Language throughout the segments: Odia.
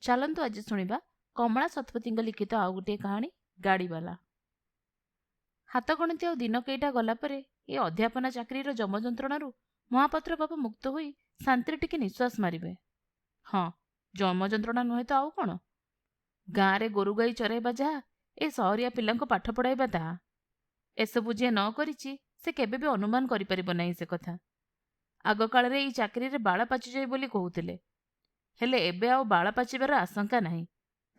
ଚାଲନ୍ତୁ ଆଜି ଶୁଣିବା କମଳା ଶତପଥୀଙ୍କ ଲିଖିତ ଆଉ ଗୋଟିଏ କାହାଣୀ ଗାଡ଼ିବାଲା। ହାତଗଣତି ଆଉ ଦିନ କେଇଟା ଗଲା ପରେ ଏ ଅଧ୍ୟାପନା ଚାକିରିର ଯମଯନ୍ତ୍ରଣାରୁ ମହାପାତ୍ର ବାବୁ ମୁକ୍ତ ହୋଇ ଶାନ୍ତିରେ ଟିକେ ନିଶ୍ୱାସ ମାରିବେ। ହଁ, ଯମଯନ୍ତ୍ରଣା ନୁହେଁ ତ ଆଉ କ'ଣ? ଗାଁରେ ଗୋରୁଗାଈ ଚରାଇବା ଯାହା, ଏ ସହରିଆ ପିଲାଙ୍କୁ ପାଠ ପଢ଼ାଇବା ତାହା। ଏସବୁ ଯିଏ ନ କରିଛି ସେ କେବେ ବି ଅନୁମାନ କରିପାରିବ ନାହିଁ ସେ କଥା। ଆଗକାଳରେ ଏଇ ଚାକିରିରେ ବାଳ ପାଚିଯାଏ ବୋଲି କହୁଥିଲେ, ହେଲେ ଏବେ ଆଉ ବାଳ ପାଚିବାର ଆଶଙ୍କା ନାହିଁ,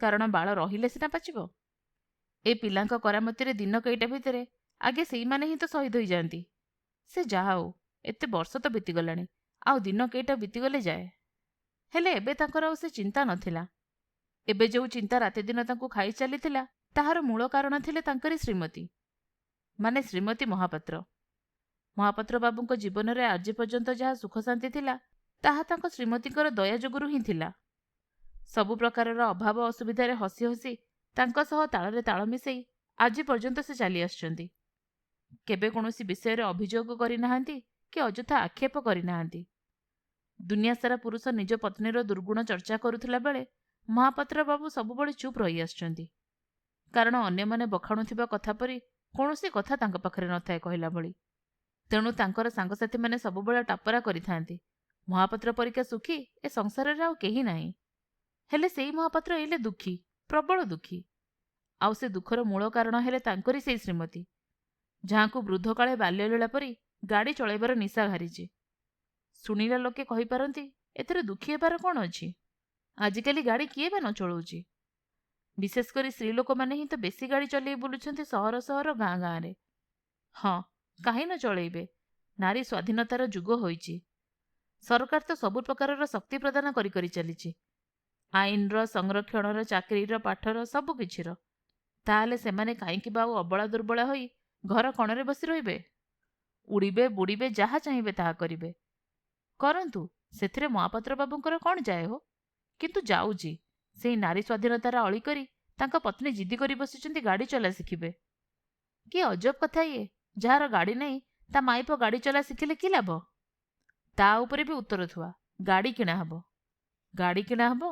କାରଣ ବାଳ ରହିଲେ ସିନା ପାଚିବ। ଏ ପିଲାଙ୍କ କରାମତିରେ ଦିନ କେଇଟା ଭିତରେ ଆଗେ ସେଇମାନେ ହିଁ ତ ଶହୀଦ ହୋଇଯାଆନ୍ତି। ସେ ଯାହା ହଉ, ଏତେ ବର୍ଷ ତ ବିତିଗଲାଣି, ଆଉ ଦିନ କେଇଟା ବିତିଗଲେ ଯାଏ। ହେଲେ ଏବେ ତାଙ୍କର ଆଉ ସେ ଚିନ୍ତା ନଥିଲା। ଏବେ ଯେଉଁ ଚିନ୍ତା ରାତିଦିନ ତାଙ୍କୁ ଖାଇ ଚାଲିଥିଲା, ତାହାର ମୂଳ କାରଣ ଥିଲେ ତାଙ୍କରି ଶ୍ରୀମତୀ, ମାନେ ଶ୍ରୀମତୀ ମହାପାତ୍ର। ମହାପାତ୍ର ବାବୁଙ୍କ ଜୀବନରେ ଆଜି ପର୍ଯ୍ୟନ୍ତ ଯାହା ସୁଖ ଶାନ୍ତି ଥିଲା, ତାହା ତାଙ୍କ ଶ୍ରୀମତୀଙ୍କର ଦୟା ଯୋଗୁରୁ ହିଁ ଥିଲା। ସବୁ ପ୍ରକାରର ଅଭାବ ଅସୁବିଧାରେ ହସି ହସି ତାଙ୍କ ସହ ତାଳରେ ତାଳ ମିଶାଇ ଆଜି ପର୍ଯ୍ୟନ୍ତ ସେ ଚାଲି ଆସିଛନ୍ତି। କେବେ କୌଣସି ବିଷୟରେ ଅଭିଯୋଗ କରିନାହାନ୍ତି କି ଅଯଥା ଆକ୍ଷେପ କରିନାହାନ୍ତି। ଦୁନିଆ ସାରା ପୁରୁଷ ନିଜ ପତ୍ନୀର ଦୁର୍ଗୁଣ ଚର୍ଚ୍ଚା କରୁଥିଲା ବେଳେ ମହାପାତ୍ର ବାବୁ ସବୁବେଳେ ଚୁପ୍ ରହି ଆସିଛନ୍ତି, କାରଣ ଅନ୍ୟମାନେ ବଖାଣୁଥିବା କଥା ପରି କୌଣସି କଥା ତାଙ୍କ ପାଖରେ ନଥାଏ କହିଲା ଭଳି। ତେଣୁ ତାଙ୍କର ସାଙ୍ଗସାଥୀମାନେ ସବୁବେଳେ ଟାପରା କରିଥାନ୍ତି, ମହାପାତ୍ର ପରିକା ସୁଖୀ ଏ ସଂସାରରେ ଆଉ କେହି ନାହିଁ। ହେଲେ ସେଇ ମହାପାତ୍ର ଏଇଲେ ଦୁଃଖୀ, ପ୍ରବଳ ଦୁଃଖୀ। ଆଉ ସେ ଦୁଃଖର ମୂଳ କାରଣ ହେଲେ ତାଙ୍କରି ସେଇ ଶ୍ରୀମତୀ, ଯାହାଙ୍କୁ ବୃଦ୍ଧକାଳେ ବାଲ୍ୟଲୀଳା ପରି ଗାଡ଼ି ଚଳାଇବାର ନିଶା ଘାରିଛି। ଶୁଣିଲା ଲୋକେ କହିପାରନ୍ତି, ଏଥିରେ ଦୁଃଖୀ ହେବାର କ'ଣ ଅଛି? ଆଜିକାଲି ଗାଡ଼ି କିଏ ବା ନ ଚଳାଉଛି? ବିଶେଷ କରି ସ୍ତ୍ରୀ ଲୋକମାନେ ହିଁ ତ ବେଶୀ ଗାଡ଼ି ଚଲେଇ ବୁଲୁଛନ୍ତି ସହର ସହର, ଗାଁ ଗାଁରେ। ହଁ, କାହିଁ ନ ଚଳେଇବେ? ନାରୀ ସ୍ୱାଧୀନତାର ଯୁଗ ହୋଇଛି। ସରକାର ତ ସବୁ ପ୍ରକାରର ଶକ୍ତି ପ୍ରଦାନ କରି କରି ଚାଲିଛି, ଆଇନର, ସଂରକ୍ଷଣର, ଚାକିରିର, ପାଠର, ସବୁ କିଛିର। ତାହେଲେ ସେମାନେ କାହିଁକି ବା ଆଉ ଅବଳା ଦୁର୍ବଳା ହୋଇ ଘର କଣରେ ବସି ରହିବେ? ଉଡ଼ିବେ, ବୁଡ଼ିବେ, ଯାହା ଚାହିଁବେ ତାହା କରିବେ। କରନ୍ତୁ, ସେଥିରେ ମହାପାତ୍ର ବାବୁଙ୍କର କ'ଣ ଯାଏ ହୋ? କିନ୍ତୁ ଯାଉଛି, ସେଇ ନାରୀ ସ୍ୱାଧୀନତାର ଅଳି କରି ତାଙ୍କ ପତ୍ନୀ ଜିଦି କରି ବସିଛନ୍ତି ଗାଡ଼ି ଚଲା ଶିଖିବେ। କି ଅଜବ କଥା ଇଏ! ଯାହାର ଗାଡ଼ି ନାହିଁ ତା ମାଇପ ଗାଡ଼ି ଚଲା ଶିଖିଲେ କି ଲାଭ? ତା ଉପରେ ବି ଉତ୍ତର ଥୁଆ, ଗାଡ଼ି କିଣା ହେବ। ଗାଡ଼ି କିଣା ହେବ?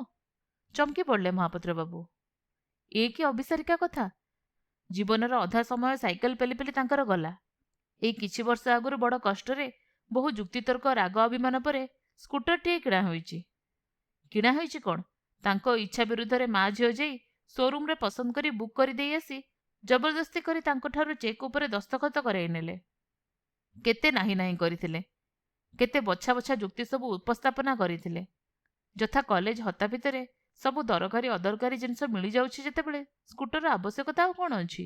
ଚମକି ପଡ଼ିଲେ ମହାପାତ୍ର ବାବୁ। ଏ କି ଅଭିସାରିକା କଥା! ଜୀବନର ଅଧା ସମୟ ସାଇକେଲ ପେଲି ପେଲି ତାଙ୍କର ଗଲା। ଏଇ କିଛି ବର୍ଷ ଆଗରୁ ବଡ଼ କଷ୍ଟରେ, ବହୁ ଯୁକ୍ତିତର୍କ, ରାଗ ଅଭିମାନ ପରେ ସ୍କୁଟରଟିଏ କିଣା ହୋଇଛି। କିଣା ହୋଇଛି କ'ଣ? ତାଙ୍କ ଇଚ୍ଛା ବିରୁଦ୍ଧରେ ମା ଝିଅ ଯାଇ ଶୋରୁମ୍ରେ ପସନ୍ଦ କରି ବୁକ୍ କରିଦେଇ ଆସି ଜବରଦସ୍ତି କରି ତାଙ୍କଠାରୁ ଚେକ୍ ଉପରେ ଦସ୍ତଖତ କରାଇ ନେଲେ। କେତେ ନାହିଁ ନାହିଁ କରିଥିଲେ, କେତେ ବଛା ବଛା ଯୁକ୍ତି ସବୁ ଉପସ୍ଥାପନା କରିଥିଲେ। ଯଥା କଲେଜ ହତା ଭିତରେ ସବୁ ଦରକାରୀ ଅଦରକାରୀ ଜିନିଷ ମିଳିଯାଉଛି ଯେତେବେଳେ ସ୍କୁଟରର ଆବଶ୍ୟକତା ଆଉ କ'ଣ ଅଛି?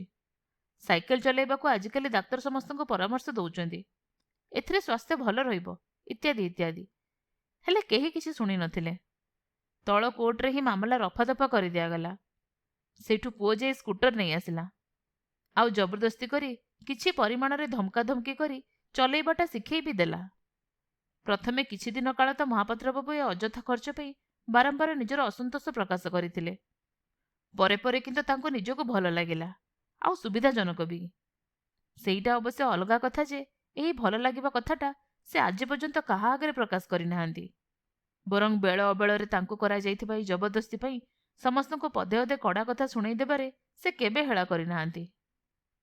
ସାଇକେଲ ଚଲାଇବାକୁ ଆଜିକାଲି ଡାକ୍ତର ସମସ୍ତଙ୍କୁ ପରାମର୍ଶ ଦେଉଛନ୍ତି, ଏଥିରେ ସ୍ୱାସ୍ଥ୍ୟ ଭଲ ରହିବ, ଇତ୍ୟାଦି ଇତ୍ୟାଦି। ହେଲେ କେହି କିଛି ଶୁଣି ନଥିଲେ। ତଳ କୋର୍ଟରେ ହିଁ ମାମଲା ରଫାଦଫା କରିଦିଆଗଲା। ସେଇଠୁ ପୁଅ ଯାଇ ସ୍କୁଟର ନେଇ ଆସିଲା, ଆଉ ଜବରଦସ୍ତି କରି କିଛି ପରିମାଣରେ ଧମକାଧମକି କରି ଚଲେଇବାଟା ଶିଖେଇ ବି ଦେଲା। ପ୍ରଥମେ କିଛି ଦିନ କାଳ ତ ମହାପାତ୍ର ବାବୁ ଏ ଅଯଥା ଖର୍ଚ୍ଚ ପାଇଁ ବାରମ୍ବାର ନିଜର ଅସନ୍ତୋଷ ପ୍ରକାଶ କରିଥିଲେ। ପରେ ପରେ କିନ୍ତୁ ତାଙ୍କୁ ନିଜକୁ ଭଲ ଲାଗିଲା, ଆଉ ସୁବିଧାଜନକ ବି। ସେଇଟା ଅବଶ୍ୟ ଅଲଗା କଥା ଯେ ଏହି ଭଲ ଲାଗିବା କଥାଟା ସେ ଆଜି ପର୍ଯ୍ୟନ୍ତ କାହା ଆଗରେ ପ୍ରକାଶ କରିନାହାନ୍ତି। ବରଂ ବେଳ ଅବେଳରେ ତାଙ୍କୁ କରାଯାଇଥିବା ଏହି ଜବରଦସ୍ତି ପାଇଁ ସମସ୍ତଙ୍କୁ ପଦେ ଅଧେ କଡ଼ା କଥା ଶୁଣେଇ ଦେବାରେ ସେ କେବେ ହେଳା କରିନାହାନ୍ତି।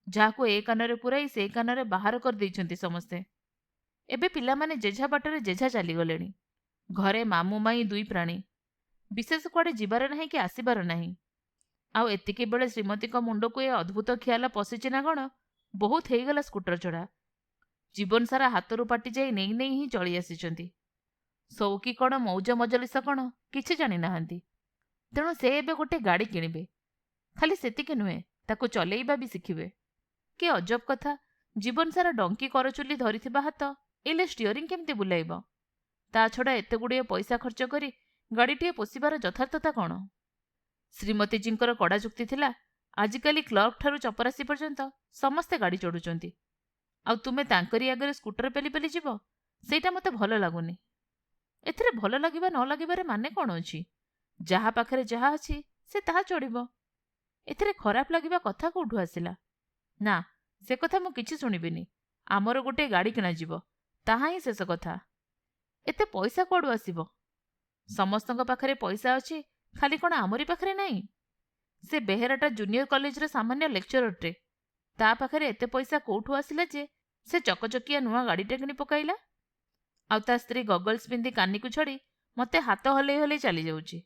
ଯାହାକୁ ଏ କାନରେ ପୁରାଇ ସେ କାନରେ ବାହାର କରିଦେଇଛନ୍ତି ସମସ୍ତେ। ଏବେ ପିଲାମାନେ ଯେଝା ବାଟରେ ଯେଝା ଚାଲିଗଲେଣି। ଘରେ ମାମୁଁ ମାଇଁ ଦୁଇ ପ୍ରାଣୀ, ବିଶେଷ କୁଆଡ଼େ ଯିବାର ନାହିଁ କି ଆସିବାର ନାହିଁ। ଆଉ ଏତିକି ବେଳେ ଶ୍ରୀମତୀଙ୍କ ମୁଣ୍ଡକୁ ଏ ଅଦ୍ଭୁତ ଖିଆଲ ପଶିଛି ନା କ'ଣ, ବହୁତ ହେଇଗଲା ସ୍କୁଟର ଚଢ଼ା। ଜୀବନ ସାରା ହାତରୁ ପାଟି ଯାଇ ନେଇ ନେଇ ହିଁ ଚଳି ଆସିଛନ୍ତି। ସଉକି କ'ଣ, ମୌଜ ମଜଲିସ କ'ଣ, କିଛି ଜାଣିନାହାନ୍ତି। ତେଣୁ ସେ ଏବେ ଗୋଟେ ଗାଡ଼ି କିଣିବେ। ଖାଲି ସେତିକି ନୁହେଁ, ତାକୁ ଚଲେଇବା ବି ଶିଖିବେ। କି ଅଜବ କଥା! ଜୀବନ ସାରା ଡଙ୍କି କରଚୁଲି ଧରିଥିବା ହାତ ଏଇଲେ ଷ୍ଟିଅରିଂ କେମିତି ବୁଲାଇବ? ତା ଛଡ଼ା ଏତେଗୁଡ଼ିଏ ପଇସା ଖର୍ଚ୍ଚ କରି ଗାଡ଼ିଟିଏ ପୋଷିବାର ଯଥାର୍ଥତା କ'ଣ? ଶ୍ରୀମତୀଜୀଙ୍କର କଡ଼ା ଯୁକ୍ତି ଥିଲା, ଆଜିକାଲି କ୍ଲର୍କଠାରୁ ଚପରାସୀ ପର୍ଯ୍ୟନ୍ତ ସମସ୍ତେ ଗାଡ଼ି ଚଢ଼ୁଛନ୍ତି, ଆଉ ତୁମେ ତାଙ୍କରି ଆଗରେ ସ୍କୁଟର ପେଲି ପେଲି ଯିବ? ସେଇଟା ମୋତେ ଭଲ ଲାଗୁନି। ଏଥିରେ ଭଲ ଲାଗିବା ନ ଲାଗିବାରେ ମାନେ କ'ଣ ଅଛି? ଯାହା ପାଖରେ ଯାହା ଅଛି ସେ ତାହା ଚଢ଼ିବ। ଏଥିରେ ଖରାପ ଲାଗିବା କଥା କୋଉଠୁ ଆସିଲା? ନା, ସେ କଥା ମୁଁ କିଛି ଶୁଣିବିନି। ଆମର ଗୋଟେ ଗାଡ଼ି କିଣାଯିବ, ତାହା ହିଁ ଶେଷ କଥା। ଏତେ ପଇସା କୁଆଡ଼ୁ ଆସିବ? ସମସ୍ତଙ୍କ ପାଖରେ ପଇସା ଅଛି, ଖାଲି କ'ଣ ଆମରି ପାଖରେ ନାହିଁ? ସେ ବେହେରାଟା ଜୁନିୟର କଲେଜରେ ସାମାନ୍ୟ ଲେକ୍ଚରଟେ। ତା ପାଖରେ ଏତେ ପଇସା କୋଉଠୁ ଆସିଲା ଯେ ସେ ଚକଚକିଆ ନୂଆ ଗାଡ଼ିଟେ କିଣି ପକାଇଲା? ଆଉ ତା ସ୍ତ୍ରୀ ଗଗଲ୍ସ ପିନ୍ଧି କାନିକୁ ଛଡ଼ି ମୋତେ ହାତ ହଲେଇ ହଲେଇ ଚାଲିଯାଉଛି।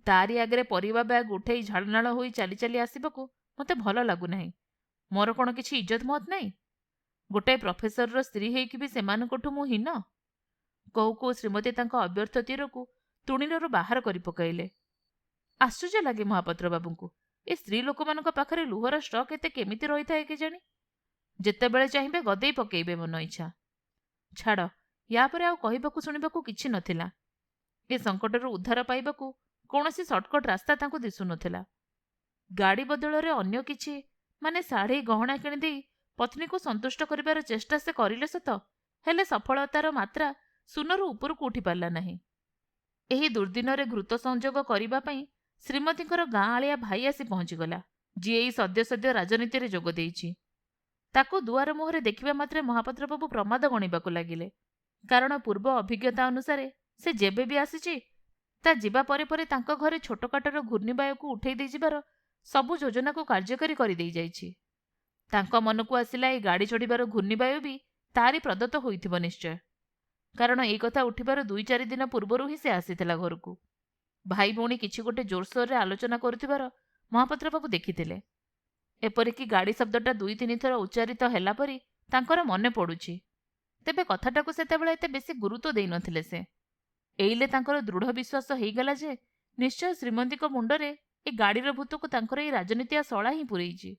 ତାରି ଆଗରେ ପରିବା ବ୍ୟାଗ୍ ଉଠେଇ ଝାଳନାଳ ହୋଇ ଚାଲି ଚାଲି ଆସିବାକୁ ମୋତେ ଭଲ ଲାଗୁନାହିଁ। ମୋର କ'ଣ କିଛି ଇଜ୍ଜତ ମହତ ନାହିଁ? ଗୋଟାଏ ପ୍ରଫେସରର ସ୍ତ୍ରୀ ହେଇକି ବି ସେମାନଙ୍କଠୁ ମୁଁ ହୀନ? କହୁ କହୁ ଶ୍ରୀମତୀ ତାଙ୍କ ଅବ୍ୟର୍ଥ ତୀରକୁ ତୁଣିଲରୁ ବାହାର କରି ପକାଇଲେ। ଆଶ୍ଚର୍ଯ୍ୟ ଲାଗେ ମହାପାତ୍ର ବାବୁଙ୍କୁ, ଏ ସ୍ତ୍ରୀ ଲୋକମାନଙ୍କ ପାଖରେ ଲୁହର ଷ୍ଟକ୍ ଏତେ କେମିତି ରହିଥାଏ କେଜାଣି? ଯେତେବେଳେ ଚାହିଁବେ ଗଦେଇ ପକେଇବେ ମନ ଇଚ୍ଛା। ଛାଡ଼, ୟା ପରେ ଆଉ କହିବାକୁ ଶୁଣିବାକୁ କିଛି ନଥିଲା। ଏ ସଙ୍କଟରୁ ଉଦ୍ଧାର ପାଇବାକୁ କୌଣସି ସର୍ଟକଟ୍ ରାସ୍ତା ତାଙ୍କୁ ଦିଶୁନଥିଲା। ଗାଡ଼ି ବଦଳରେ ଅନ୍ୟ କିଛି, ମାନେ ଶାଢ଼ୀ ଗହଣା କିଣିଦେଇ ପତ୍ନୀକୁ ସନ୍ତୁଷ୍ଟ କରିବାର ଚେଷ୍ଟା ସେ କରିଲେ ସତ, ହେଲେ ସଫଳତାର ମାତ୍ରା ଶୂନରୁ ଉପରକୁ ଉଠି ପାରିଲା ନାହିଁ। ଏହି ଦୁର୍ଦ୍ଦିନରେ ଘୃତ ସଂଯୋଗ କରିବା ପାଇଁ ଶ୍ରୀମତୀଙ୍କର ଗାଁଆଳିଆ ଭାଇ ଆସି ପହଞ୍ଚିଗଲା, ଯିଏ ଏଇ ସଦ୍ୟ ସଦ୍ୟ ରାଜନୀତିରେ ଯୋଗ ଦେଇଛି। ତାକୁ ଦୁଆର ମୁହଁରେ ଦେଖିବା ମାତ୍ରେ ମହାପାତ୍ର ବାବୁ ପ୍ରମାଦ ଗଣିବାକୁ ଲାଗିଲେ। କାରଣ ପୂର୍ବ ଅଭିଜ୍ଞତା ଅନୁସାରେ ସେ ଯେବେ ବି ଆସିଛି, ତା ଯିବା ପରେ ପରେ ତାଙ୍କ ଘରେ ଛୋଟକାଟର ଘୂର୍ଣ୍ଣିବାୟୁକୁ ଉଠେଇ ଦେଇଯିବାର ସବୁ ଯୋଜନାକୁ କାର୍ଯ୍ୟକାରୀ କରିଦେଇ ଯାଇଛି। ତାଙ୍କ ମନକୁ ଆସିଲା ଏଇ ଗାଡ଼ି ଚଢ଼ିବାର ଘୂର୍ଣ୍ଣିବାୟୁ ବି ତାରି ପ୍ରଦତ୍ତ ହୋଇଥିବ ନିଶ୍ଚୟ। କାରଣ ଏଇ କଥା ଉଠିବାର 2-4 ଦିନ ପୂର୍ବରୁ ହିଁ ସେ ଆସିଥିଲା ଘରକୁ। ଭାଇ ଭଉଣୀ କିଛି ଗୋଟେ ଜୋରସୋରରେ ଆଲୋଚନା କରୁଥିବାର ମହାପାତ୍ର ବାବୁ ଦେଖିଥିଲେ। ଏପରିକି ଗାଡ଼ି ଶବ୍ଦଟା 2-3 ଥର ଉଚ୍ଚାରିତ ହେଲା ପରି ତାଙ୍କର ମନେ ପଡ଼ୁଛି। ତେବେ କଥାଟାକୁ ସେତେବେଳେ ଏତେ ବେଶୀ ଗୁରୁତ୍ୱ ଦେଇନଥିଲେ ସେ। ଏଇଲେ ତାଙ୍କର ଦୃଢ଼ ବିଶ୍ୱାସ ହେଇଗଲା ଯେ ନିଶ୍ଚୟ ଶ୍ରୀମତୀଙ୍କ ମୁଣ୍ଡରେ ଏ ଗାଡ଼ିର ଭୂତକୁ ତାଙ୍କର ଏଇ ରାଜନୀତିଆ ଶଳା ହିଁ ପୂରେଇଛି।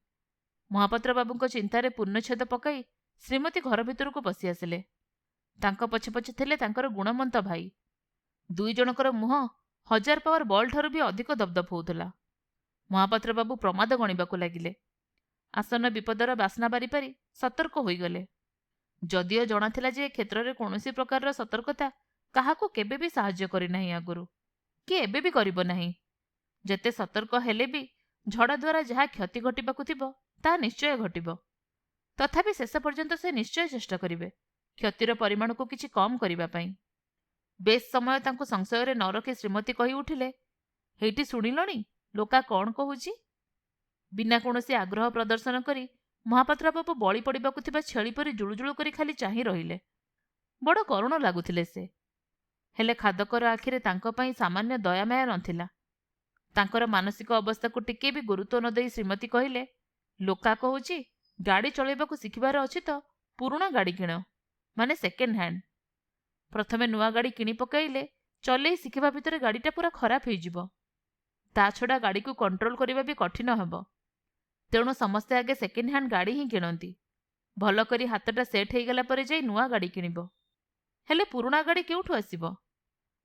ମହାପାତ୍ର ବାବୁଙ୍କ ଚିନ୍ତାରେ ପୂର୍ଣ୍ଣଚ୍ଛେଦ ପକାଇ ଶ୍ରୀମତୀ ଘର ଭିତରକୁ ପଶି ଆସିଲେ। ତାଙ୍କ ପଛେ ପଛେ ଥିଲେ ତାଙ୍କର ଗୁଣମନ୍ତ ଭାଇ। 2 ଜଣଙ୍କର ମୁହଁ 1000 ପାୱାର ବଲ୍ଠାରୁ ବି ଅଧିକ ଦପଦପ ହେଉଥିଲା। ମହାପାତ୍ର ବାବୁ ପ୍ରମାଦ ଗଣିବାକୁ ଲାଗିଲେ। ଆସନ୍ନ ବିପଦର ବାସ୍ନା ବାରିପାରି ସତର୍କ ହୋଇଗଲେ। ଯଦିଓ ଜଣାଥିଲା ଯେ ଏ କ୍ଷେତ୍ରରେ କୌଣସି ପ୍ରକାରର ସତର୍କତା କାହାକୁ କେବେ ବି ସାହାଯ୍ୟ କରିନାହିଁ ଆଗରୁ, କି ଏବେ ବି କରିବ ନାହିଁ। ଯେତେ ସତର୍କ ହେଲେ ବି ଝଡ଼ ଦ୍ୱାରା ଯାହା କ୍ଷତି ଘଟିବାକୁ ଥିବ ତାହା ନିଶ୍ଚୟ ଘଟିବ। ତଥାପି ଶେଷ ପର୍ଯ୍ୟନ୍ତ ସେ ନିଶ୍ଚୟ ଚେଷ୍ଟା କରିବେ କ୍ଷତିର ପରିମାଣକୁ କିଛି କମ୍ କରିବା ପାଇଁ। ବେଶ୍ ସମୟ ତାଙ୍କୁ ସଂଶୟରେ ନ ରଖି ଶ୍ରୀମତୀ କହି ଉଠିଲେ, ହେଇଟି ଶୁଣିଲଣି ଲୋକା କ'ଣ କହୁଛି? ବିନା କୌଣସି ଆଗ୍ରହ ପ୍ରଦର୍ଶନ କରି ମହାପାତ୍ର ବାବୁ ବଳି ପଡ଼ିବାକୁ ଥିବା ଛେଳି ପରି ଜୁଳୁଜୁଳୁ କରି ଖାଲି ଚାହିଁ ରହିଲେ। ବଡ଼ କରୁଣ ଲାଗୁଥିଲେ ସେ। ହେଲେ ଖାଦକର ଆଖିରେ ତାଙ୍କ ପାଇଁ ସାମାନ୍ୟ ଦୟାମାୟା ନଥିଲା। ତାଙ୍କର ମାନସିକ ଅବସ୍ଥାକୁ ଟିକେ ବି ଗୁରୁତ୍ୱ ନ ଦେଇ ଶ୍ରୀମତୀ କହିଲେ, ଲୋକା କହୁଛି ଗାଡ଼ି ଚଳାଇବାକୁ ଶିଖିବାର ଅଛି ତ ପୁରୁଣା ଗାଡ଼ି କିଣ, ମାନେ ସେକେଣ୍ଡ ହ୍ୟାଣ୍ଡ। ପ୍ରଥମେ ନୂଆ ଗାଡ଼ି କିଣି ପକାଇଲେ ଚଲେଇ ଶିଖିବା ଭିତରେ ଗାଡ଼ିଟା ପୁରା ଖରାପ ହେଇଯିବ। ତା ଛଡ଼ା ଗାଡ଼ିକୁ କଣ୍ଟ୍ରୋଲ କରିବା ବି କଠିନ ହେବ। ତେଣୁ ସମସ୍ତେ ଆଗେ ସେକେଣ୍ଡ ହ୍ୟାଣ୍ଡ ଗାଡ଼ି ହିଁ କିଣନ୍ତି। ଭଲ କରି ହାତଟା ସେଟ୍ ହେଇଗଲା ପରେ ଯାଇ ନୂଆ ଗାଡ଼ି କିଣିବ। ହେଲେ ପୁରୁଣା ଗାଡ଼ି କେଉଁଠୁ ଆସିବ?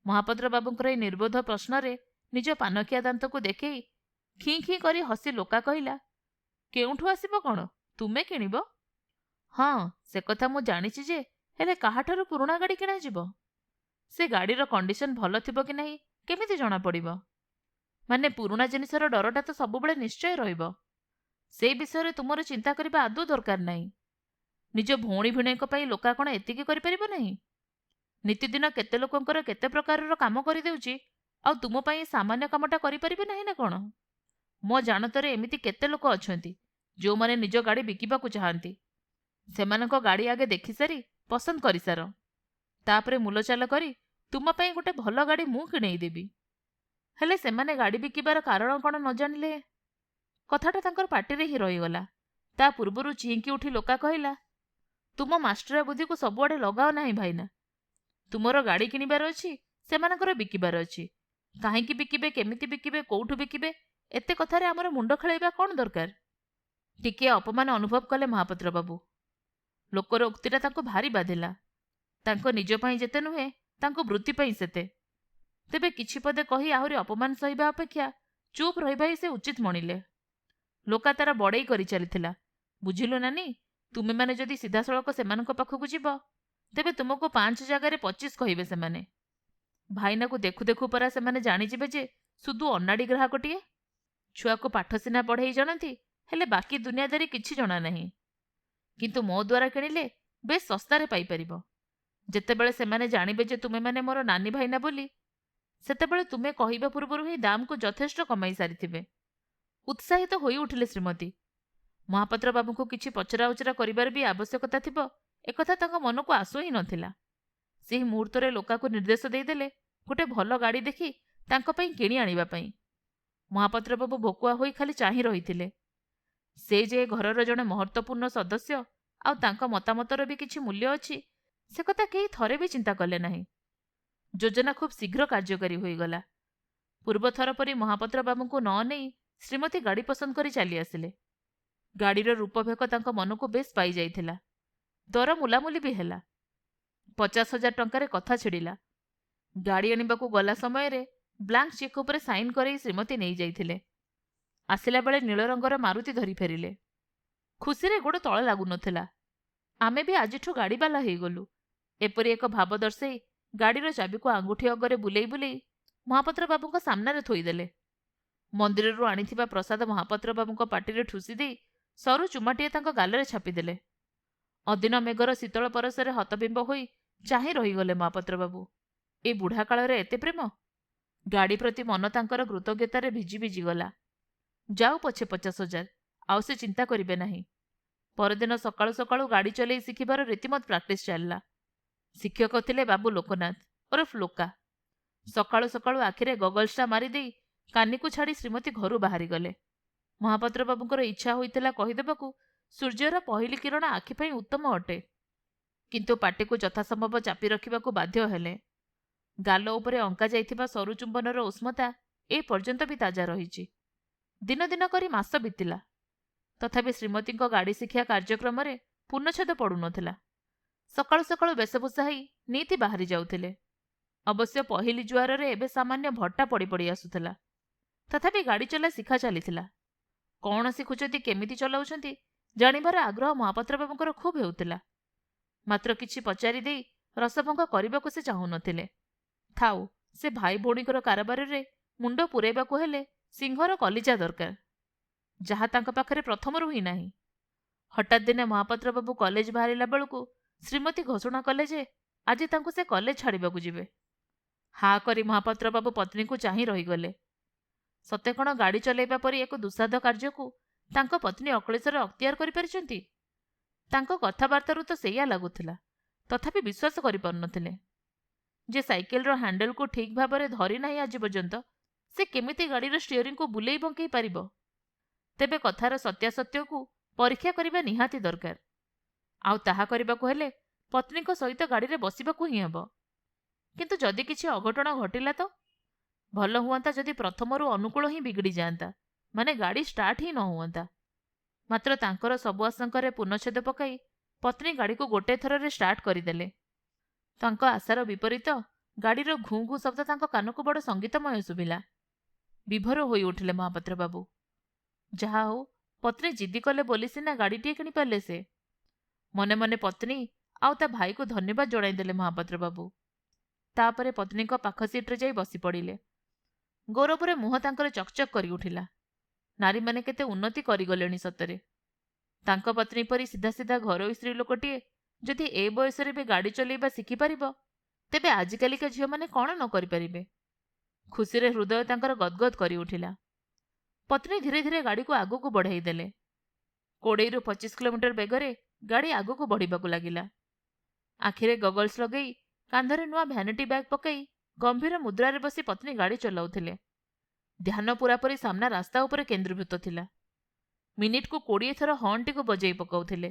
ମହାପାତ୍ର ବାବୁଙ୍କର ଏଇ ନିର୍ବୋଧ ପ୍ରଶ୍ନରେ ନିଜ ପାନଖିଆ ଦାନ୍ତକୁ ଦେଖେଇ ଖିଁ ଖିଁ କରି ହସି ଲୋକା କହିଲା, କେଉଁଠୁ ଆସିବ କ'ଣ, ତୁମେ କିଣିବ? ହଁ, ସେ କଥା ମୁଁ ଜାଣିଛି ଯେ, ହେଲେ କାହାଠାରୁ ପୁରୁଣା ଗାଡ଼ି କିଣାଯିବ? ସେ ଗାଡ଼ିର କଣ୍ଡିସନ ଭଲ ଥିବ କି ନାହିଁ କେମିତି ଜଣାପଡ଼ିବ? ମାନେ ପୁରୁଣା ଜିନିଷର ଡରଟା ତ ସବୁବେଳେ ନିଶ୍ଚୟ ରହିବ। ସେଇ ବିଷୟରେ ତୁମର ଚିନ୍ତା କରିବା ଆଦୌ ଦରକାର ନାହିଁ। ନିଜ ଭଉଣୀ ଭିଣେଇଙ୍କ ପାଇଁ ଲୋକା କ'ଣ ଏତିକି କରିପାରିବ ନାହିଁ? ନିତିଦିନ କେତେ ଲୋକଙ୍କର କେତେ ପ୍ରକାରର କାମ କରିଦେଉଛି, ଆଉ ତୁମ ପାଇଁ ସାମାନ୍ୟ କାମଟା କରିପାରିବେ ନାହିଁ ନା କ'ଣ? ମୋ ଜାଣତରେ ଏମିତି କେତେ ଲୋକ ଅଛନ୍ତି ଯେଉଁମାନେ ନିଜ ଗାଡ଼ି ବିକିବାକୁ ଚାହାନ୍ତି। ସେମାନଙ୍କ ଗାଡ଼ି ଆଗେ ଦେଖିସାରି ପସନ୍ଦ କରିସାର, ତାପରେ ମୂଲଚାଲ କରି ତୁମ ପାଇଁ ଗୋଟେ ଭଲ ଗାଡ଼ି ମୁଁ କିଣେଇ ଦେବି। ହେଲେ ସେମାନେ ଗାଡ଼ି ବିକିବାର କାରଣ କ'ଣ ନ ଜାଣିଲେ? କଥାଟା ତାଙ୍କର ପାଟିରେ ହିଁ ରହିଗଲା। ତା ପୂର୍ବରୁ ଚିହିଁକି ଉଠି ଲୋକା କହିଲା, ତୁମ ମାଷ୍ଟରିଆ ବୁଦ୍ଧିକୁ ସବୁଆଡ଼େ ଲଗାଅ ନାହିଁ ଭାଇନା। ତୁମର ଗାଡ଼ି କିଣିବାର ଅଛି, ସେମାନଙ୍କର ବିକିବାର ଅଛି। କାହିଁକି ବିକିବେ, କେମିତି ବିକିବେ, କୋଉଠୁ ବିକିବେ, ଏତେ କଥାରେ ଆମର ମୁଣ୍ଡ ଖେଳାଇବା କ'ଣ ଦରକାର? ଟିକିଏ ଅପମାନ ଅନୁଭବ କଲେ ମହାପାତ୍ର ବାବୁ। ଲୋକର ଉକ୍ତିଟା ତାଙ୍କୁ ଭାରି ବାଧିଲା। ତାଙ୍କ ନିଜ ପାଇଁ ଯେତେ ନୁହେଁ, ତାଙ୍କ ବୃତ୍ତି ପାଇଁ ସେତେ। ତେବେ କିଛି ପଦେ କହି ଆହୁରି ଅପମାନ ସହିବା ଅପେକ୍ଷା ଚୁପ୍ ରହିବା ହିଁ ସେ ଉଚିତ ମଣିଲେ। ଲୋକା ତାର ବଡ଼େଇ କରି ଚାଲିଥିଲା, ବୁଝିଲୁ ନାନୀ, ତୁମେମାନେ ଯଦି ସିଧାସଳଖ ସେମାନଙ୍କ ପାଖକୁ ଯିବ, ତେବେ ତୁମକୁ 5 ଜାଗାରେ 25 କହିବେ ସେମାନେ। ଭାଇନାକୁ ଦେଖୁ ଦେଖୁ ପରା ସେମାନେ ଜାଣିଯିବେ ଯେ ସୁଦୁ ଅନାଡ଼ି ଗ୍ରାହକଟିଏ। ଛୁଆକୁ ପାଠ ସିନା ପଢ଼େଇ ଜାଣନ୍ତି, ହେଲେ ବାକି ଦୁନିଆଦାରୀ କିଛି ଜଣା ନାହିଁ। କିନ୍ତୁ ମୋ ଦ୍ୱାରା କିଣିଲେ ବେଶ୍ ଶସ୍ତାରେ ପାଇପାରିବ। ଯେତେବେଳେ ସେମାନେ ଜାଣିବେ ଯେ ତୁମେମାନେ ମୋର ନାନୀ ଭାଇନା ବୋଲି, ସେତେବେଳେ ତୁମେ କହିବା ପୂର୍ବରୁ ହିଁ ଦାମକୁ ଯଥେଷ୍ଟ କମାଇ ସାରିଥିବେ। ଉତ୍ସାହିତ ହୋଇ ଉଠିଲେ ଶ୍ରୀମତୀ। ମହାପାତ୍ର ବାବୁଙ୍କୁ କିଛି ପଚରାଉଚରା କରିବାର ବି ଆବଶ୍ୟକତା ଥିବ ଏକଥା ତାଙ୍କ ମନକୁ ଆସୁ ହିଁ ନଥିଲା। ସେହି ମୁହୂର୍ତ୍ତରେ ଲୋକାକୁ ନିର୍ଦ୍ଦେଶ ଦେଇଦେଲେ ଗୋଟେ ଭଲ ଗାଡ଼ି ଦେଖି ତାଙ୍କ ପାଇଁ କିଣି ଆଣିବା ପାଇଁ। ମହାପାତ୍ର ବାବୁ ଭୋକୁଆ ହୋଇ ଖାଲି ଚାହିଁ ରହିଥିଲେ। ସେ ଯେ ଘରର ଜଣେ ମହତ୍ତ୍ୱପୂର୍ଣ୍ଣ ସଦସ୍ୟ ଆଉ ତାଙ୍କ ମତାମତର ବି କିଛି ମୂଲ୍ୟ ଅଛି ସେ କଥା କେହି ଥରେ ବି ଚିନ୍ତା କଲେ ନାହିଁ। ଯୋଜନା ଖୁବ୍ ଶୀଘ୍ର କାର୍ଯ୍ୟକାରୀ ହୋଇଗଲା। ପୂର୍ବଥର ପରି ମହାପାତ୍ର ବାବୁଙ୍କୁ ନ ନେଇ ଶ୍ରୀମତୀ ଗାଡ଼ି ପସନ୍ଦ କରି ଚାଲି ଆସିଲେ। ଗାଡ଼ିର ରୂପଭେକ ତାଙ୍କ ମନକୁ ବେଶ୍ ପାଇଯାଇଥିଲା। ଦର ମୁଲାମୁଲି ବି ହେଲା। 50,000 ଟଙ୍କାରେ କଥା ଛିଡ଼ିଲା। ଗାଡ଼ି ଆଣିବାକୁ ଗଲା ସମୟରେ ବ୍ଲାଙ୍କ ଚେକ୍ ଉପରେ ସାଇନ୍ କରେଇ ଶ୍ରୀମତୀ ନେଇଯାଇଥିଲେ। ଆସିଲା ବେଳେ ନୀଳ ରଙ୍ଗର ମାରୁତି ଧରି ଫେରିଲେ। ଖୁସିରେ ଗୋଡ଼ ତଳ ଲାଗୁନଥିଲା। ଆମେ ବି ଆଜିଠୁ ଗାଡ଼ିବାଲା ହେଇଗଲୁ, ଏପରି ଏକ ଭାବ ଦର୍ଶାଇ ଗାଡ଼ିର ଚାବିକୁ ଆଙ୍ଗୁଠି ଅଗରେ ବୁଲେଇ ବୁଲେଇ ମହାପାତ୍ର ବାବୁଙ୍କ ସାମ୍ନାରେ ଥୋଇଦେଲେ। ମନ୍ଦିରରୁ ଆଣିଥିବା ପ୍ରସାଦ ମହାପାତ୍ର ବାବୁଙ୍କ ପାଟିରେ ଠୁସି ଦେଇ ସରୁ ଚୁମାଟିଏ ତାଙ୍କ ଗାଲରେ ଛାପିଦେଲେ। ଅଦିନ ମେଘର ଶୀତଳ ପରସରେ ହତବିମ୍ବ ହୋଇ ଚାହିଁ ରହିଗଲେ ମହାପାତ୍ର ବାବୁ। ଏ ବୁଢ଼ା କାଳରେ ଏତେ ପ୍ରେମ! ଗାଡ଼ି ପ୍ରତି ମନ ତାଙ୍କର କୃତଜ୍ଞତାରେ ଭିଜି ଭିଜି ଗଲା। ଯାଉ ପଛେ 50,000, ଆଉ ସେ ଚିନ୍ତା କରିବେ ନାହିଁ। ପରଦିନ ସକାଳୁ ସକାଳୁ ଗାଡ଼ି ଚଲେଇ ଶିଖିବାର ରୀତିମତ ପ୍ରାକ୍ଟିସ୍ ଚାଲିଲା। ଶିକ୍ଷକ ଥିଲେ ବାବୁ ଲୋକନାଥ ଓରଫ ଲୋକା। ସକାଳୁ ସକାଳୁ ଆଖିରେ ଗଗଲ୍ସଟା ମାରିଦେଇ କାନିକୁ ଛାଡ଼ି ଶ୍ରୀମତୀ ଘରୁ ବାହାରିଗଲେ। ମହାପାତ୍ର ବାବୁଙ୍କର ଇଚ୍ଛା ହୋଇଥିଲା କହିଦେବାକୁ ସୂର୍ଯ୍ୟର ପହିଲି କିରଣ ଆଖି ପାଇଁ ଉତ୍ତମ ଅଟେ, କିନ୍ତୁ ପାଟିକୁ ଯଥାସମ୍ଭବ ଚାପି ରଖିବାକୁ ବାଧ୍ୟ ହେଲେ। ଗାଲ ଉପରେ ଅଙ୍କା ଯାଇଥିବା ସରୁ ଚୁମ୍ବନର ଉଷ୍ମତା ଏ ପର୍ଯ୍ୟନ୍ତ ବି ତାଜା ରହିଛି। ଦିନ ଦିନ କରି ମାସ ବିତିଲା, ତଥାପି ଶ୍ରୀମତୀଙ୍କ ଗାଡ଼ି ଶିକ୍ଷା କାର୍ଯ୍ୟକ୍ରମରେ ପୂର୍ଣ୍ଣଚ୍ଛେଦ ପଡ଼ୁନଥିଲା। ସକାଳୁ ସକାଳୁ ବେଶଭୂଷା ହେଇ ନିତି ବାହାରି ଯାଉଥିଲେ। ଅବଶ୍ୟ ପହିଲି ଜୁଆରରେ ଏବେ ସାମାନ୍ୟ ଭଟ୍ଟା ପଡ଼ି ପଡ଼ି ଆସୁଥିଲା। ତଥାପି ଗାଡ଼ି ଚଲା ଶିଖା ଚାଲିଥିଲା। କଣ ଶିଖୁଛନ୍ତି, କେମିତି ଚଲାଉଛନ୍ତି ଜାଣିବାର ଆଗ୍ରହ ମହାପାତ୍ର ବାବୁଙ୍କର ଖୁବ୍ ହେଉଥିଲା। ମାତ୍ର କିଛି ପଚାରି ଦେଇ ରସଭଙ୍ଗ କରିବାକୁ ସେ ଚାହୁଁନଥିଲେ। ଥାଉ, ସେ ଭାଇ ଭଉଣୀଙ୍କର କାରବାରରେ ମୁଣ୍ଡ ପୂରାଇବାକୁ ହେଲେ ସିଂହର କଲିଜା ଦରକାର, ଯାହା ତାଙ୍କ ପାଖରେ ପ୍ରଥମରୁ ହିଁ ନାହିଁ। ହଠାତ୍ ଦିନେ ମହାପାତ୍ର ବାବୁ କଲେଜ ବାହାରିଲା ବେଳକୁ ଶ୍ରୀମତୀ ଘୋଷଣା କଲେ ଯେ ଆଜି ତାଙ୍କୁ ସେ କଲେଜ ଛାଡ଼ିବାକୁ ଯିବେ। ହା କରି ମହାପାତ୍ର ବାବୁ ପତ୍ନୀକୁ ଚାହିଁ ରହିଗଲେ। ସତେ କଣ ଗାଡ଼ି ଚଲାଇବା ପରି ଏକ ଦୁଃସାଧ୍ୟ କାର୍ଯ୍ୟକୁ ତାଙ୍କ ପତ୍ନୀ ଅକ୍ଳେଶରେ ଅକ୍ତିଆର କରିପାରିଛନ୍ତି? ତାଙ୍କ କଥାବାର୍ତ୍ତାରୁ ତ ସେଇଆ ଲାଗୁଥିଲା, ତଥାପି ବିଶ୍ୱାସ କରିପାରୁନଥିଲେ। ଯେ ସାଇକେଲର ହ୍ୟାଣ୍ଡେଲକୁ ଠିକ୍ ଭାବରେ ଧରି ନାହିଁ ଆଜି ପର୍ଯ୍ୟନ୍ତ, ସେ କେମିତି ଗାଡ଼ିର ଷ୍ଟିଅରିଂକୁ ବୁଲେଇ ବଙ୍କେଇ ପାରିବ? ତେବେ କଥାର ସତ୍ୟାସତ୍ୟକୁ ପରୀକ୍ଷା କରିବା ନିହାତି ଦରକାର। ଆଉ ତାହା କରିବାକୁ ହେଲେ ପତ୍ନୀଙ୍କ ସହିତ ଗାଡ଼ିରେ ବସିବାକୁ ହିଁ ହେବ। କିନ୍ତୁ ଯଦି କିଛି ଅଘଟଣ ଘଟିଲା ତ? ଭଲ ହୁଅନ୍ତା ଯଦି ପ୍ରଥମରୁ ଅନୁକୂଳ ହିଁ ବିଗିଡ଼ି ଯାଆନ୍ତା, ମାନେ ଗାଡ଼ି ଷ୍ଟାର୍ଟ ହିଁ ନ ହୁଅନ୍ତା। ମାତ୍ର ତାଙ୍କର ସବୁ ଆଶଙ୍କାରେ ପୂର୍ଣ୍ଣଚ୍ଛେଦ ପକାଇ ପତ୍ନୀ ଗାଡ଼ିକୁ ଗୋଟେ ଥରରେ ଷ୍ଟାର୍ଟ କରିଦେଲେ। ତାଙ୍କ ଆଶାର ବିପରୀତ ଗାଡ଼ିର ଘୁଁ ଘୁଁ ଶବ୍ଦ ତାଙ୍କ କାନକୁ ବଡ଼ ସଙ୍ଗୀତମୟ ଶୁଭିଲା। ବିଭୋର ହୋଇ ଉଠିଲେ ମହାପାତ୍ର ବାବୁ। ଯାହା ହଉ, ପତ୍ନୀ ଜିଦି କଲେ ବୋଲି ସିନା ଗାଡ଼ିଟିଏ କିଣିପାରିଲେ ସେ। ମନେ ମନେ ପତ୍ନୀ ଆଉ ତା ଭାଇକୁ ଧନ୍ୟବାଦ ଜଣାଇଦେଲେ ମହାପାତ୍ର ବାବୁ। ତାପରେ ପତ୍ନୀଙ୍କ ପାଖ ସିଟ୍ରେ ଯାଇ ବସି ପଡ଼ିଲେ। ଗୌରବରେ ମୁହଁ ତାଙ୍କର ଚକଚକ୍ କରି ଉଠିଲା। ନାରୀମାନେ କେତେ ଉନ୍ନତି କରିଗଲେଣି ସତରେ। ତାଙ୍କ ପତ୍ନୀ ପରି ସିଧା ସିଧା ଘରୋଇ ସ୍ତ୍ରୀ ଲୋକଟିଏ ଯଦି ଏ ବୟସରେ ବି ଗାଡ଼ି ଚଲେଇବା ଶିଖିପାରିବ, ତେବେ ଆଜିକାଲିକା ଝିଅମାନେ କ'ଣ ନ କରିପାରିବେ? ଖୁସିରେ ହୃଦୟ ତାଙ୍କର ଗଦଗଦ କରି ଉଠିଲା। ପତ୍ନୀ ଧୀରେ ଧୀରେ ଗାଡ଼ିକୁ ଆଗକୁ ବଢ଼ାଇ ଦେଲେ। 20ରୁ 25 କିଲୋମିଟର ବେଗରେ ଗାଡ଼ି ଆଗକୁ ବଢ଼ିବାକୁ ଲାଗିଲା। ଆଖିରେ ଗଗଲ୍ସ ଲଗେଇ, କାନ୍ଧରେ ନୂଆ ଭ୍ୟାନିଟି ବ୍ୟାଗ୍ ପକାଇ ଗମ୍ଭୀର ମୁଦ୍ରାରେ ବସି ପତ୍ନୀ ଗାଡ଼ି ଚଲାଉଥିଲେ। ଧ୍ୟାନ ପୂରାପରି ସାମ୍ନା ରାସ୍ତା ଉପରେ କେନ୍ଦ୍ରୀଭୂତ ଥିଲା। ମିନିଟ୍କୁ 20 ଥର ହର୍ଣ୍ଣଟିକୁ ବଜାଇ ପକାଉଥିଲେ।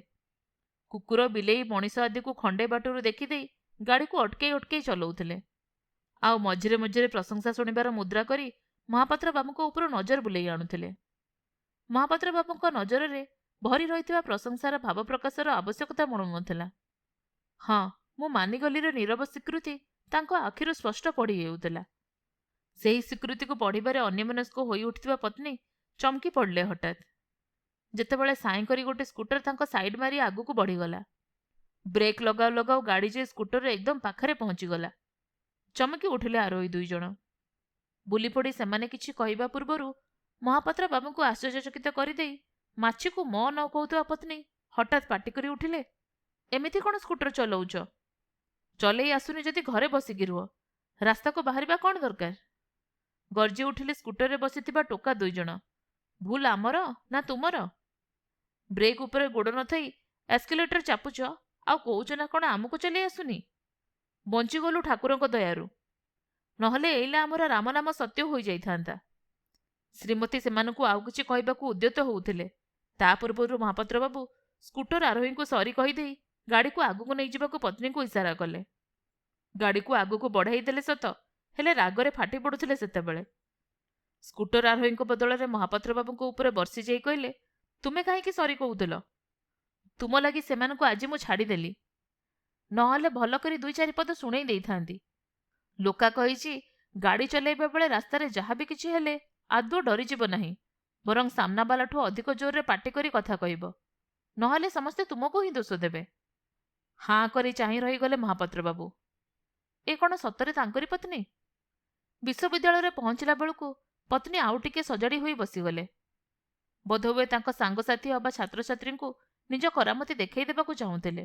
କୁକୁର, ବିଲେଇ, ମଣିଷ ଆଦିକୁ ଖଣ୍ଡେ ବାଟରୁ ଦେଖିଦେଇ ଗାଡ଼ିକୁ ଅଟକେଇ ଅଟକେଇ ଚଲାଉଥିଲେ। ଆଉ ମଝିରେ ମଝିରେ ପ୍ରଶଂସା ଶୁଣିବାର ମୁଦ୍ରା କରି ମହାପାତ୍ର ବାବୁଙ୍କ ଉପରୁ ନଜର ବୁଲେଇ ଆଣୁଥିଲେ। ମହାପାତ୍ର ବାବୁଙ୍କ ନଜରରେ ଭରି ରହିଥିବା ପ୍ରଶଂସାର ଭାବ ପ୍ରକାଶର ଆବଶ୍ୟକତା ମଣୁନଥିଲା। ହଁ, ମୁଁ ମାନିଗଲିର ନୀରବ ସ୍ୱୀକୃତି ତାଙ୍କ ଆଖିରୁ ସ୍ପଷ୍ଟ ପଢ଼ି ହେଉଥିଲା। ସେହି ସ୍ୱୀକୃତିକୁ ପଢ଼ିବାରେ ଅନ୍ୟମନସ୍କ ହୋଇ ଉଠିଥିବା ପତ୍ନୀ ଚମକି ପଡ଼ିଲେ ହଠାତ୍, ଯେତେବେଳେ ସାଇଁ କରି ଗୋଟେ ସ୍କୁଟର ତାଙ୍କ ସାଇଡ୍ ମାରି ଆଗକୁ ବଢ଼ିଗଲା। ବ୍ରେକ୍ ଲଗାଉ ଲଗାଉ ଗାଡ଼ି ଯେ ସ୍କୁଟରର ଏକଦମ ପାଖରେ ପହଞ୍ଚିଗଲା। ଚମକି ଉଠିଲେ ଆରୋହୀ 2 ଜଣ। ବୁଲି ପଡ଼ି ସେମାନେ କିଛି କହିବା ପୂର୍ବରୁ ମହାପାତ୍ର ବାବୁଙ୍କୁ ଆଶ୍ଚର୍ଯ୍ୟଚକିତ କରିଦେଇ ମାଛିକୁ ମ ନ କହୁଥିବା ପତ୍ନୀ ହଠାତ୍ ପାଟି କରି ଉଠିଲେ, ଏମିତି କ'ଣ ସ୍କୁଟର ଚଲାଉଛ? ଚଲେଇ ଆସୁନି ଯଦି ଘରେ ବସିକି ରୁହ, ରାସ୍ତାକୁ ବାହାରିବା କ'ଣ ଦରକାର? ଗର୍ଜି ଉଠିଲେ ସ୍କୁଟରରେ ବସିଥିବା ଟୋକା 2 ଜଣ। ଭୁଲ ଆମର ନା ତୁମର? ବ୍ରେକ୍ ଉପରେ ଗୋଡ଼ ନଥାଇ ଏସ୍କେଲେଟର ଚାପୁଛ, ଆଉ କହୁଛ ନା କ'ଣ ଆମକୁ ଚଲେଇ ଆସୁନି? ବଞ୍ଚିଗଲୁ ଠାକୁରଙ୍କ ଦୟାରୁ, ନହେଲେ ଏଇଲା ଆମର ରାମନାମ ସତ୍ୟ ହୋଇଯାଇଥାନ୍ତା। ଶ୍ରୀମତୀ ସେମାନଙ୍କୁ ଆଉ କିଛି କହିବାକୁ ଉଦ୍ୟତ ହେଉଥିଲେ। ତା ପୂର୍ବରୁ ମହାପାତ୍ର ବାବୁ ସ୍କୁଟର ଆରୋହୀଙ୍କୁ ସରି କହିଦେଇ ଗାଡ଼ିକୁ ଆଗକୁ ନେଇଯିବାକୁ ପତ୍ନୀଙ୍କୁ ଇସାରା କଲେ। ଗାଡ଼ିକୁ ଆଗକୁ ବଢ଼ାଇ ଦେଲେ ସତ, ହେଲେ ରାଗରେ ଫାଟି ପଡ଼ୁଥିଲେ ସେତେବେଳେ। ସ୍କୁଟର ଆରୋହୀଙ୍କ ବଦଳରେ ମହାପାତ୍ର ବାବୁଙ୍କ ଉପରେ ବର୍ଷିଯାଇ କହିଲେ, ତୁମେ କାହିଁକି ସରି କହୁଥିଲ? ତୁମ ଲାଗି ସେମାନଙ୍କୁ ଆଜି ମୁଁ ଛାଡ଼ିଦେଲି, ନହେଲେ ଭଲ କରି 2-4 ପଦ ଶୁଣେଇ ଦେଇଥାନ୍ତି। ଲୋକା କହିଛି, ଗାଡ଼ି ଚଲାଇବା ବେଳେ ରାସ୍ତାରେ ଯାହା ବି କିଛି ହେଲେ ଆଦୌ ଡରିଯିବ ନାହିଁ, ବରଂ ସାମ୍ନାବାଲାଠୁ ଅଧିକ ଜୋରରେ ପାଟି କରି କଥା କହିବ, ନହେଲେ ସମସ୍ତେ ତୁମକୁ ହିଁ ଦୋଷ ଦେବେ। ହାଁ କରି ଚାହିଁ ରହିଗଲେ ମହାପାତ୍ର ବାବୁ। ଏ କ'ଣ ସତରେ ତାଙ୍କରି ପତ୍ନୀ? ବିଶ୍ୱବିଦ୍ୟାଳୟରେ ପହଞ୍ଚିଲା ବେଳକୁ ପତ୍ନୀ ଆଉ ଟିକେ ସଜାଡ଼ି ହୋଇ ବସିଗଲେ। ବୋଧହୁଏ ତାଙ୍କ ସାଙ୍ଗସାଥୀ ଅବା ଛାତ୍ରଛାତ୍ରୀଙ୍କୁ ନିଜ କରାମତି ଦେଖାଇ ଦେବାକୁ ଚାହୁଁଥିଲେ।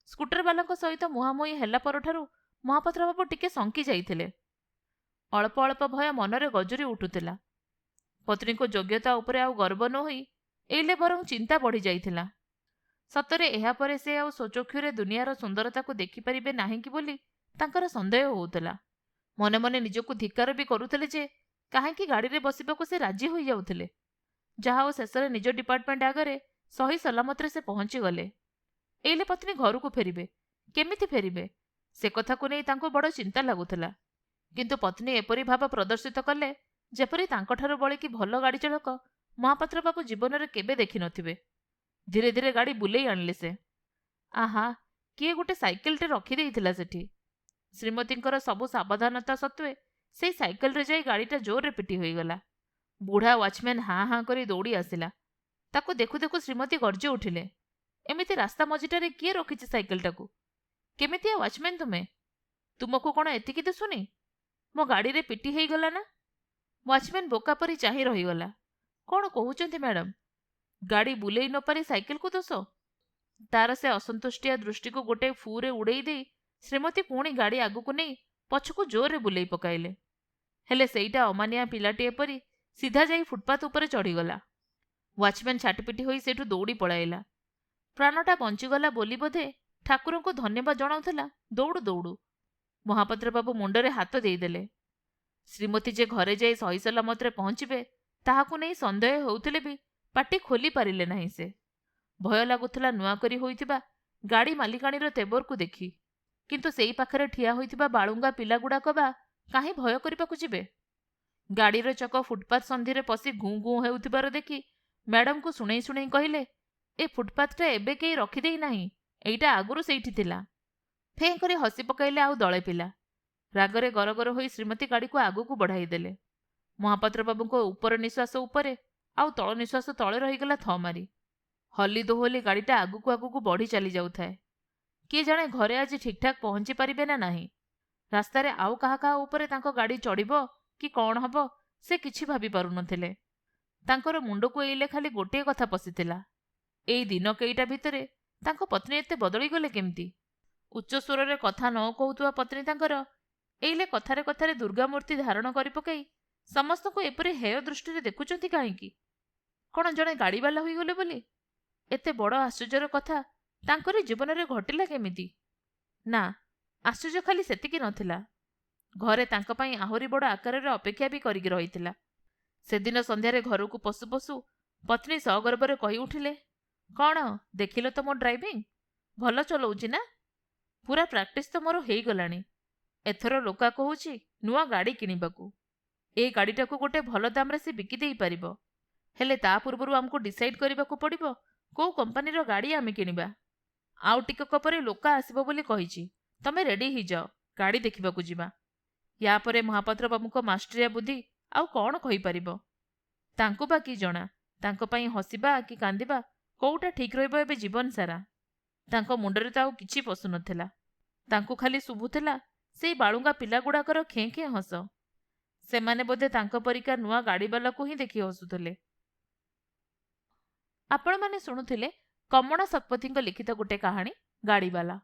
ସ୍କୁଟରବାଲାଙ୍କ ସହିତ ମୁହାଁମୁହିଁ ହେଲା ପରଠାରୁ ମହାପାତ୍ର ବାବୁ ଟିକେ ଶଙ୍କି ଯାଇଥିଲେ। ଅଳ୍ପ ଅଳ୍ପ ଭୟ ମନରେ ଗଜୁରି ଉଠୁଥିଲା। ପତ୍ନୀଙ୍କ ଯୋଗ୍ୟତା ଉପରେ ଆଉ ଗର୍ବ ନ ହୋଇ ଏଇଲେ ବରଂ ଚିନ୍ତା ବଢ଼ି ଯାଇଥିଲା। ସତରେ ଏହାପରେ ସେ ଆଉ ସ୍ୱଚକ୍ଷୁରେ ଦୁନିଆର ସୁନ୍ଦରତାକୁ ଦେଖିପାରିବେ ନାହିଁ କି ବୋଲି ତାଙ୍କର ସନ୍ଦେହ ହେଉଥିଲା। ମନେ ମନେ ନିଜକୁ ଧିକ୍କାର ବି କରୁଥିଲେ ଯେ କାହିଁକି ଗାଡ଼ିରେ ବସିବାକୁ ସେ ରାଜି ହୋଇଯାଉଥିଲେ। ଯାହା ହଉ ଶେଷରେ ନିଜ ଡିପାର୍ଟମେଣ୍ଟ ଆଗରେ ସହି ସଲାମତରେ ସେ ପହଞ୍ଚିଗଲେ। ଏଇଲେ ପତ୍ନୀ ଘରକୁ ଫେରିବେ, କେମିତି ଫେରିବେ ସେ କଥାକୁ ନେଇ ତାଙ୍କୁ ବଡ଼ ଚିନ୍ତା ଲାଗୁଥିଲା। କିନ୍ତୁ ପତ୍ନୀ ଏପରି ଭାବ ପ୍ରଦର୍ଶିତ କଲେ ଯେପରି ତାଙ୍କଠାରୁ ବଳିକି ଭଲ ଗାଡ଼ି ଚାଳକ ମହାପାତ୍ର ବାବୁ ଜୀବନରେ କେବେ ଦେଖିନଥିବେ। ଧୀରେ ଧୀରେ ଗାଡ଼ି ବୁଲେଇ ଆଣିଲେ ସେ। ଆହା, କିଏ ଗୋଟେ ସାଇକେଲଟେ ରଖିଦେଇଥିଲା ସେଠି। ଶ୍ରୀମତୀଙ୍କର ସବୁ ସାବଧାନତା ସତ୍ତ୍ୱେ ସେଇ ସାଇକେଲରେ ଯାଇ ଗାଡ଼ିଟା ଜୋରରେ ପିଟି ହୋଇଗଲା। ବୁଢ଼ା ୱାଚମ୍ୟାନ୍ ହାଁ ହାଁ କରି ଦୌଡ଼ି ଆସିଲା। ତାକୁ ଦେଖୁ ଦେଖୁ ଶ୍ରୀମତୀ ଗର୍ଜି ଉଠିଲେ, ଏମିତି ରାସ୍ତା ମଝିଟାରେ କିଏ ରଖିଛି ସାଇକେଲଟାକୁ? କେମିତିଆ ୱାଚମ୍ୟାନ୍ ତୁମେ? ତୁମକୁ କ'ଣ ଏତିକି ଦିଶୁନି? ମୋ ଗାଡ଼ିରେ ପିଟି ହେଇଗଲା ନା? ୱାଚମ୍ୟାନ୍ ବୋକା ପରି ଚାହିଁ ରହିଗଲା। କ'ଣ କହୁଛନ୍ତି ମ୍ୟାଡାମ୍? ଗାଡ଼ି ବୁଲେଇ ନ ପାରି ସାଇକେଲକୁ ଦୋଷ? ତାର ସେ ଅସନ୍ତୁଷ୍ଟିଆ ଦୃଷ୍ଟିକୁ ଗୋଟେ ଫୁରେ ଉଡ଼େଇ ଦେଇ ଶ୍ରୀମତୀ ପୁଣି ଗାଡ଼ି ଆଗକୁ ନେଇ ପଛକୁ ଜୋରରେ ବୁଲେଇ ପକାଇଲେ। ହେଲେ ସେଇଟା ଅମାନିଆ ପିଲାଟିଏ ପରି ସିଧା ଯାଇ ଫୁଟପାଥ ଉପରେ ଚଢ଼ିଗଲା। ୱାଚମ୍ୟାନ୍ ଛାଟିପିଟି ହୋଇ ସେଇଠୁ ଦୌଡ଼ି ପଳାଇଲା। ପ୍ରାଣଟା ବଞ୍ଚିଗଲା ବୋଲି ବୋଧେ ଠାକୁରଙ୍କୁ ଧନ୍ୟବାଦ ଜଣାଉଥିଲା ଦୌଡ଼ୁ ଦୌଡ଼ୁ। ମହାପାତ୍ର ବାବୁ ମୁଣ୍ଡରେ ହାତ ଦେଇଦେଲେ। ଶ୍ରୀମତୀ ଯେ ଘରେ ଯାଇ ସହି ସଲାମତରେ ପହଞ୍ଚିବେ ତାହାକୁ ନେଇ ସନ୍ଦେହ ହେଉଥିଲେ ବି ପାଟି ଖୋଲି ପାରିଲେ ନାହିଁ ସେ। ଭୟ ଲାଗୁଥିଲା ନୂଆ କରି ହୋଇଥିବା ଗାଡ଼ି ମାଲିକାଣୀର ତେବରକୁ ଦେଖି। କିନ୍ତୁ ସେଇ ପାଖରେ ଠିଆ ହୋଇଥିବା ବାଳୁଙ୍ଗା ପିଲାଗୁଡ଼ାକ ବା କାହିଁ ଭୟ କରିବାକୁ ଯିବେ? ଗାଡ଼ିର ଚକ ଫୁଟପାଥ ସନ୍ଧିରେ ପଶି ଘୁଁ ଘୁଁ ହେଉଥିବାର ଦେଖି ମ୍ୟାଡାମଙ୍କୁ ଶୁଣେଇ ଶୁଣେଇ କହିଲେ, ଏ ଫୁଟପାଥଟା ଏବେ କେହି ରଖିଦେଇ ନାହିଁ, ଏଇଟା ଆଗରୁ ସେଇଠି ଥିଲା। ଫେଁ କରି ହସି ପକାଇଲେ ଆଉ ଦଳେ ପିଲା। ରାଗରେ ଗରଗର ହୋଇ ଶ୍ରୀମତୀ ଗାଡ଼ିକୁ ଆଗକୁ ବଢ଼ାଇ ଦେଲେ। ମହାପାତ୍ର ବାବୁଙ୍କ ଉପର ନିଶ୍ୱାସ ଉପରେ ଆଉ ତଳ ନିଶ୍ୱାସ ତଳେ ରହିଗଲା ଥ ମାରି। ହଲି ଦୋହଲି ଗାଡ଼ିଟା ଆଗକୁ ଆଗକୁ ବଢ଼ି ଚାଲି ଯାଉଥାଏ। କିଏ ଜାଣେ ଘରେ ଆଜି ଠିକ୍ଠାକ୍ ପହଞ୍ଚି ପାରିବେ ନା ନାହିଁ। ରାସ୍ତାରେ ଆଉ କାହା କାହା ଉପରେ ତାଙ୍କ ଗାଡ଼ି ଚଢ଼ିବ କି କ'ଣ ହବ ସେ କିଛି ଭାବି ପାରୁନଥିଲେ। ତାଙ୍କର ମୁଣ୍ଡକୁ ଏଇଲେ ଖାଲି ଗୋଟିଏ କଥା ପଶିଥିଲା, ଏଇ ଦିନ କେଇଟା ଭିତରେ ତାଙ୍କ ପତ୍ନୀ ଏତେ ବଦଳିଗଲେ କେମିତି? ଉଚ୍ଚ ସ୍ୱରରେ କଥା ନ କହୁଥିବା ପତ୍ନୀ ତାଙ୍କର ଏଇଲେ କଥାରେ କଥାରେ ଦୁର୍ଗାମୂର୍ତ୍ତି ଧାରଣ କରି ପକାଇ ସମସ୍ତଙ୍କୁ ଏପରି ହେୟ ଦୃଷ୍ଟିରେ ଦେଖୁଛନ୍ତି କାହିଁକି? କ'ଣ ଜଣେ ଗାଡ଼ିବାଲା ହୋଇଗଲେ ବୋଲି? ଏତେ ବଡ଼ ଆଶ୍ଚର୍ଯ୍ୟର କଥା ତାଙ୍କରି ଜୀବନରେ ଘଟିଲା କେମିତି? ନା, ଆଶ୍ଚର୍ଯ୍ୟ ଖାଲି ସେତିକି ନଥିଲା, ଘରେ ତାଙ୍କ ପାଇଁ ଆହୁରି ବଡ଼ ଆକାରରେ ଅପେକ୍ଷା ବି କରିକି ରହିଥିଲା। ସେଦିନ ସନ୍ଧ୍ୟାରେ ଘରକୁ ପଶୁ ପଶୁ ପତ୍ନୀ ସଗର୍ବରେ କହି ଉଠିଲେ, କ'ଣ ଦେଖିଲ ତ ମୋ ଡ୍ରାଇଭିଂ? ଭଲ ଚଲଉଛି ନା? ପୁରା ପ୍ରାକ୍ଟିସ୍ ତ ମୋର ହେଇଗଲାଣି। ଏଥର ଲୋକା କହୁଛି ନୂଆ ଗାଡ଼ି କିଣିବାକୁ। ଏଇ ଗାଡ଼ିଟାକୁ ଗୋଟେ ଭଲ ଦାମରେ ସେ ବିକି ଦେଇପାରିବ। ହେଲେ ତା ପୂର୍ବରୁ ଆମକୁ ଡିସାଇଡ୍ କରିବାକୁ ପଡ଼ିବ କୋଉ କମ୍ପାନୀର ଗାଡ଼ି ଆମେ କିଣିବା। ଆଉ ଟିକକ ପରେ ଲୋକା ଆସିବ ବୋଲି କହିଛି। ତମେ ରେଡି ହେଇଯାଅ, ଗାଡ଼ି ଦେଖିବାକୁ ଯିବା। ୟା ପରେ ମହାପାତ୍ର ବାବୁଙ୍କ ମାଷ୍ଟ୍ରିଆ ବୁଦ୍ଧି ଆଉ କ'ଣ କହିପାରିବ? ତାଙ୍କୁ ବା କି ଜଣା ତାଙ୍କ ପାଇଁ ହସିବା କି କାନ୍ଦିବା କୋଉଟା ଠିକ୍ ରହିବ ଏବେ ଜୀବନ ସାରା। ତାଙ୍କ ମୁଣ୍ଡରେ ତ ଆଉ କିଛି ପଶୁନଥିଲା। ତାଙ୍କୁ ଖାଲି ଶୁଭୁଥିଲା ସେଇ ବାଳୁଙ୍ଗା ପିଲାଗୁଡ଼ାକର ଖେଁ ଖେଁ ହସ। ସେମାନେ ବୋଧେ ତାଙ୍କ ପରିକା ନୂଆ ଗାଡ଼ିବାଲାକୁ ହିଁ ଦେଖି ହସୁଥିଲେ। ଆପଣମାନେ ଶୁଣୁଥିଲେ କମଳା ଶତପଥୀଙ୍କ ଲିଖିତ ଗୋଟେ କାହାଣୀ ଗାଡ଼ିବାଲା।